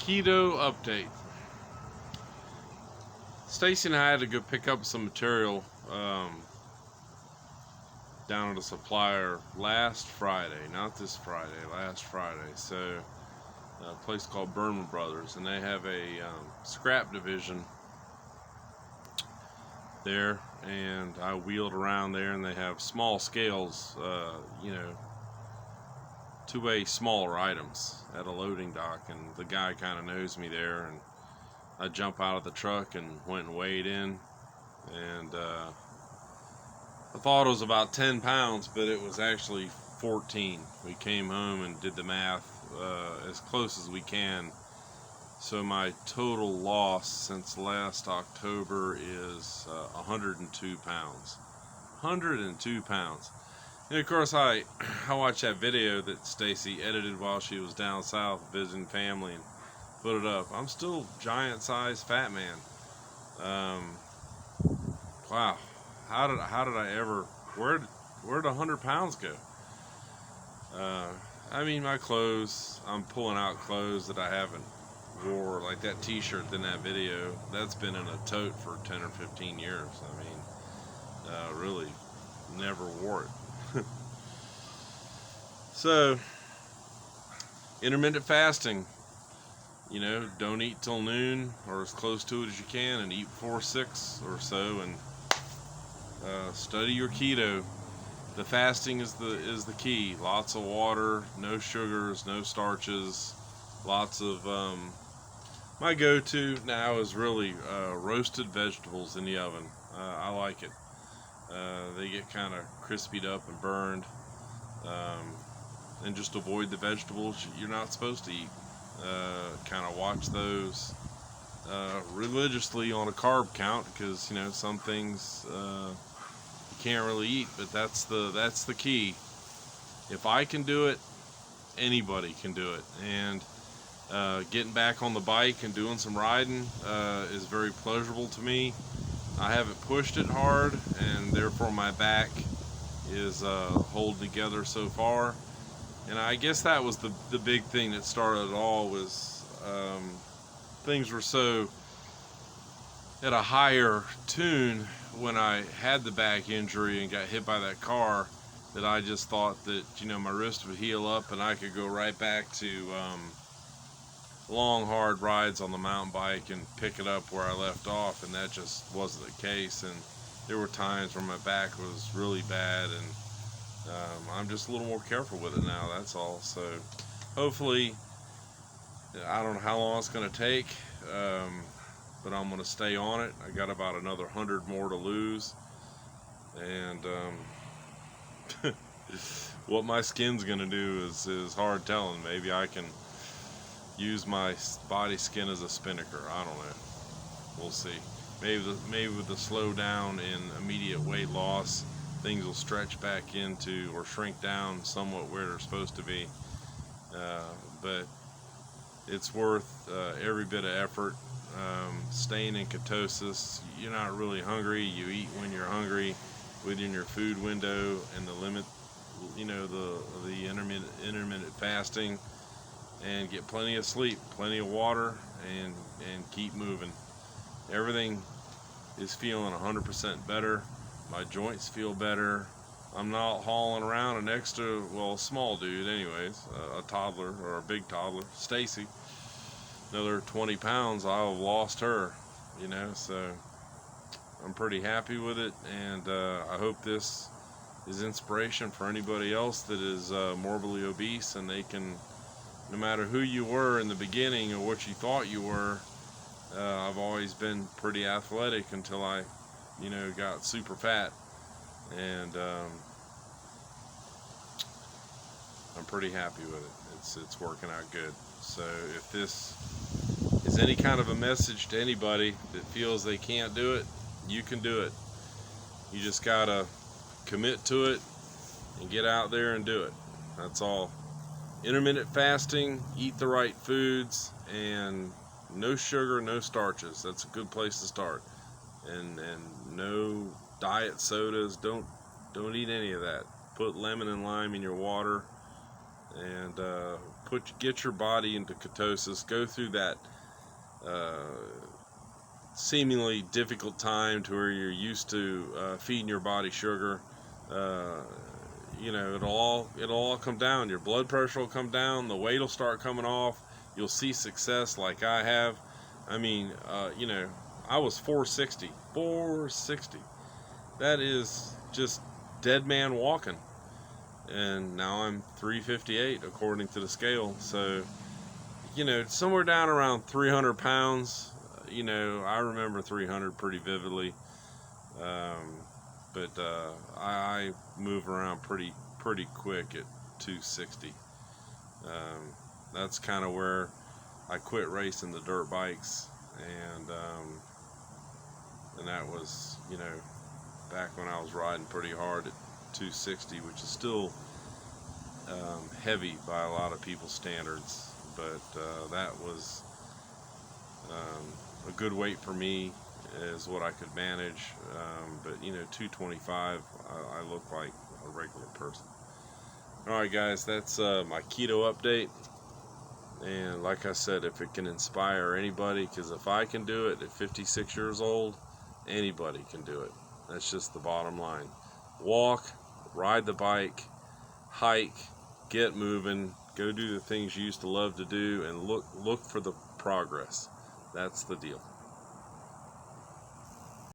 Keto update. Stacy and I had to go pick up some material down at a supplier last Friday, not this Friday, last Friday. So, a place called Berman Brothers, and they have a scrap division there. And I wheeled around there, and they have small scales, to weigh smaller items at a loading dock. And the guy kind of knows me there, and I jump out of the truck and went and weighed in, and I thought it was about 10 pounds, but it was actually 14. We came home and did the math as close as we can. So my total loss since last October is 102 pounds. 102 pounds. And of course, I watched that video that Stacy edited while she was down south visiting family and put it up. I'm still giant-sized fat man. Wow, how did I ever? Where'd 100 pounds go? I mean, my clothes. I'm pulling out clothes that I haven't wore, like that T-shirt in that video. That's been in a tote for 10 or 15 years. I mean, really, never wore it. So, intermittent fasting. You know, don't eat till noon or as close to it as you can, and eat before 6 or so, and study your keto. The fasting is the key. Lots of water, no sugars, no starches, lots of my go-to now is really roasted vegetables in the oven. I like it. They get kind of crispied up and burned, and just avoid the vegetables you're not supposed to eat. Kind of watch those religiously on a carb count, because some things you can't really eat, but that's the key. If I can do it, anybody can do it. And getting back on the bike and doing some riding is very pleasurable to me. I haven't pushed it hard, and therefore my back is holding together so far. And I guess that was the big thing that started it all, was things were so at a higher tune when I had the back injury and got hit by that car, that I just thought that my wrist would heal up and I could go right back to long hard rides on the mountain bike and pick it up where I left off, and that just wasn't the case. And there were times where my back was really bad, and I'm just a little more careful with it now, that's all. So hopefully, I don't know how long it's going to take, but I'm going to stay on it. I got about another 100 more to lose, and what my skin's going to do is hard telling. Maybe I can use my body skin as a spinnaker. I don't know. We'll see. Maybe with the slow down in immediate weight loss, things will stretch back into or shrink down somewhat where they're supposed to be. But it's worth every bit of effort. Staying in ketosis, you're not really hungry. You eat when you're hungry, within your food window, and the limit, the intermittent fasting, and get plenty of sleep, plenty of water, and keep moving. Everything is feeling 100% better. My joints feel better. I'm not hauling around an extra, a small dude anyways, a toddler or a big toddler. Stacy, another 20 pounds, I'll have lost her, so I'm pretty happy with it, and I hope this is inspiration for anybody else that is morbidly obese, and they can, no matter who you were in the beginning or what you thought you were. I've always been pretty athletic until I got super fat, and I'm pretty happy with it. It's working out good. So if this is any kind of a message to anybody that feels they can't do it, you can do it. You just gotta commit to it and get out there and do it. That's all. Intermittent fasting, eat the right foods, and no sugar, no starches. That's a good place to start. And no diet sodas. Don't eat any of that. Put lemon and lime in your water, and get your body into ketosis, go through that seemingly difficult time to where you're used to feeding your body sugar. You know, it'll all come down. Your blood pressure will come down, the weight will start coming off, you'll see success like I have. I mean, you know, I was 460. That is just dead man walking. And now I'm 358 according to the scale. So, you know, somewhere down around 300 pounds. You know, I remember 300 pretty vividly. But I move around pretty quick at 260. That's kind of where I quit racing the dirt bikes, and that was, you know, back when I was riding pretty hard at 260, which is still heavy by a lot of people's standards, but that was a good weight for me, is what I could manage. But you know, 225, I look like a regular person. Alright guys, that's my keto update. And like I said, if it can inspire anybody, because if I can do it at 56 years old, anybody can do it. That's just the bottom line. Walk, ride the bike, hike, get moving, go do the things you used to love to do, and look for the progress. That's the deal.